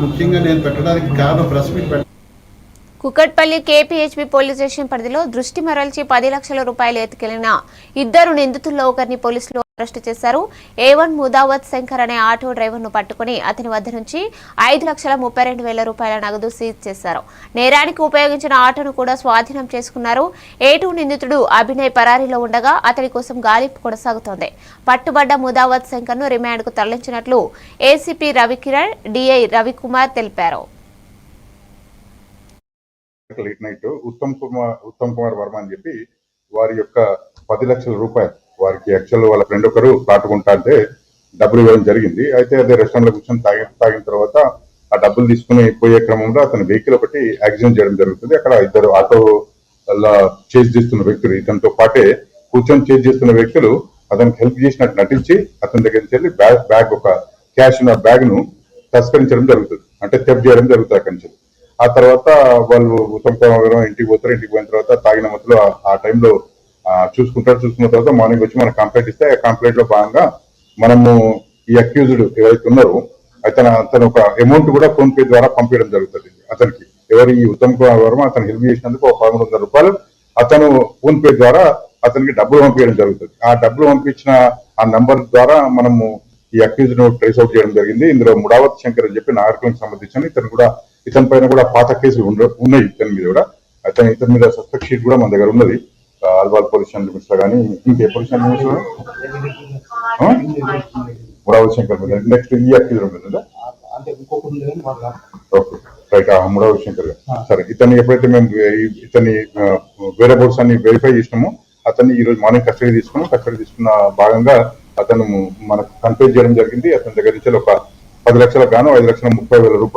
ముఖ్యంగా నేను పెట్టడానికి కారణం press meet Kukatpally KPHB police station పరిధిలో దృష్టి మరల్చి 10 లక్షల రూపాయలు ఎత్తుకెళ్లిన ఇద్దరు నిందితుల్లో ఒకరిని పోలీసులు అరెస్టు చేశారు. A1 ముదావత్ శంకర్ అనే ఆటో డ్రైవర్ను పట్టుకుని అతని వద్ద నుంచి 5,32,000 రూపాయల నగదు సీజ్ చేశారు. నేరానికి ఉపయోగించిన ఆటోను కూడా స్వాధీనం చేసుకున్నారు. A2 నిందితుడు అభినయ్ పరారీలో ఉండగా అతడి కోసం గాలింపు కొనసాగుతోంది. పట్టుబడ్డ ముదావత్ శంకర్ ను రిమాండ్కు తరలించినట్లు ఏసీపీ రవికిరణ్, డిఐ రవికుమార్ తెలిపారు. లేట్ నైట్ ఉత్తమ్ కుమార్ వర్మ అని చెప్పి వారి యొక్క 10 లక్షల రూపాయలు వారికి యాక్చువల్ వాళ్ళ ఫ్రెండ్ ఒకరు పాటుకుంటా అంటే డబ్బులు ఇవ్వడం జరిగింది. అయితే అదే రెస్టారెంట్ లో కూర్చొని తాగిన తర్వాత ఆ డబ్బులు తీసుకుని పోయే క్రమంలో అతని వెహికల్ ఒకటి యాక్సిడెంట్ చేయడం జరుగుతుంది. అక్కడ ఇద్దరు ఆటో చేజ్ చేస్తున్న వ్యక్తులు ఇతనితో పాటే కూర్చొని చేజ్ చేస్తున్న వ్యక్తులు అతనికి హెల్ప్ చేసినట్టు నటించి అతని దగ్గర నుంచి వెళ్ళి బ్యాగ్ ఒక క్యాష్ ఉన్న బ్యాగ్ ను తస్కరించడం జరుగుతుంది, అంటే థెఫ్ట్ చేయడం జరుగుతుంది అక్కడి నుంచి. ఆ తర్వాత వాళ్ళు ఉత్తమ్ కుమార్ ఇంటికి పోతారు. ఇంటికి పోయిన తర్వాత తాగిన మధ్యలో ఆ టైంలో చూసుకున్న తర్వాత మార్నింగ్ వచ్చి మనకు కంప్లైంట్ ఇస్తే ఆ కంప్లైంట్ లో భాగంగా మనము ఈ అక్యూజ్డ్ ఎవరైతే ఉన్నారో అతను ఒక అమౌంట్ కూడా ఫోన్ పే ద్వారా పంపించడం జరుగుతుంది అతనికి. ఎవరు ఈ ఉత్తమ్ కుమార్ వర్మ అతను హెల్ప్ చేసినందుకు 1,300 రూపాయలు అతను ఫోన్ పే ద్వారా అతనికి డబ్బులు పంపించడం జరుగుతుంది. ఆ డబ్బులు పంపించిన ఆ నంబర్ ద్వారా మనము ఈ అక్యూజ్డ్ ను ట్రేస్ అవుట్ చేయడం జరిగింది. ఇందులో ముడావత్ శంకర్ అని చెప్పి నాగరికులకు సంబంధించిన ఇతని పైన కూడా పాత కేసులు ఉన్నాయి. ఇతని మీద కూడా ఇతని మీద సస్పెక్ట్ షీట్ కూడా మన దగ్గర ఉన్నది. ఆల్వాల్ పోలీస్ స్టేషన్ లిమిట్స్ లో కానీ ఇంకే పోలీస్ స్టేషన్ లిమిట్స్ లో ముడావత్ శంకర్ మీద నెక్స్ట్ ఈ అక్యూజ్డ్ మీద ఓకే రైట్ ముడావత్ శంకర్ సరే. ఇతన్ని ఎప్పుడైతే మేము ఇతని వేరే బోర్డ్స్ అన్ని వెరిఫై చేసినామో అతన్ని ఈ రోజు మార్నింగ్ కస్టడీ తీసుకున్న భాగంగా అతను మనకు కన్ఫ్యూజ్ చేయడం జరిగింది. అతని దగ్గర నుంచి ఒక 10 లక్షలకు గాను 5,30,000 రూపాయలు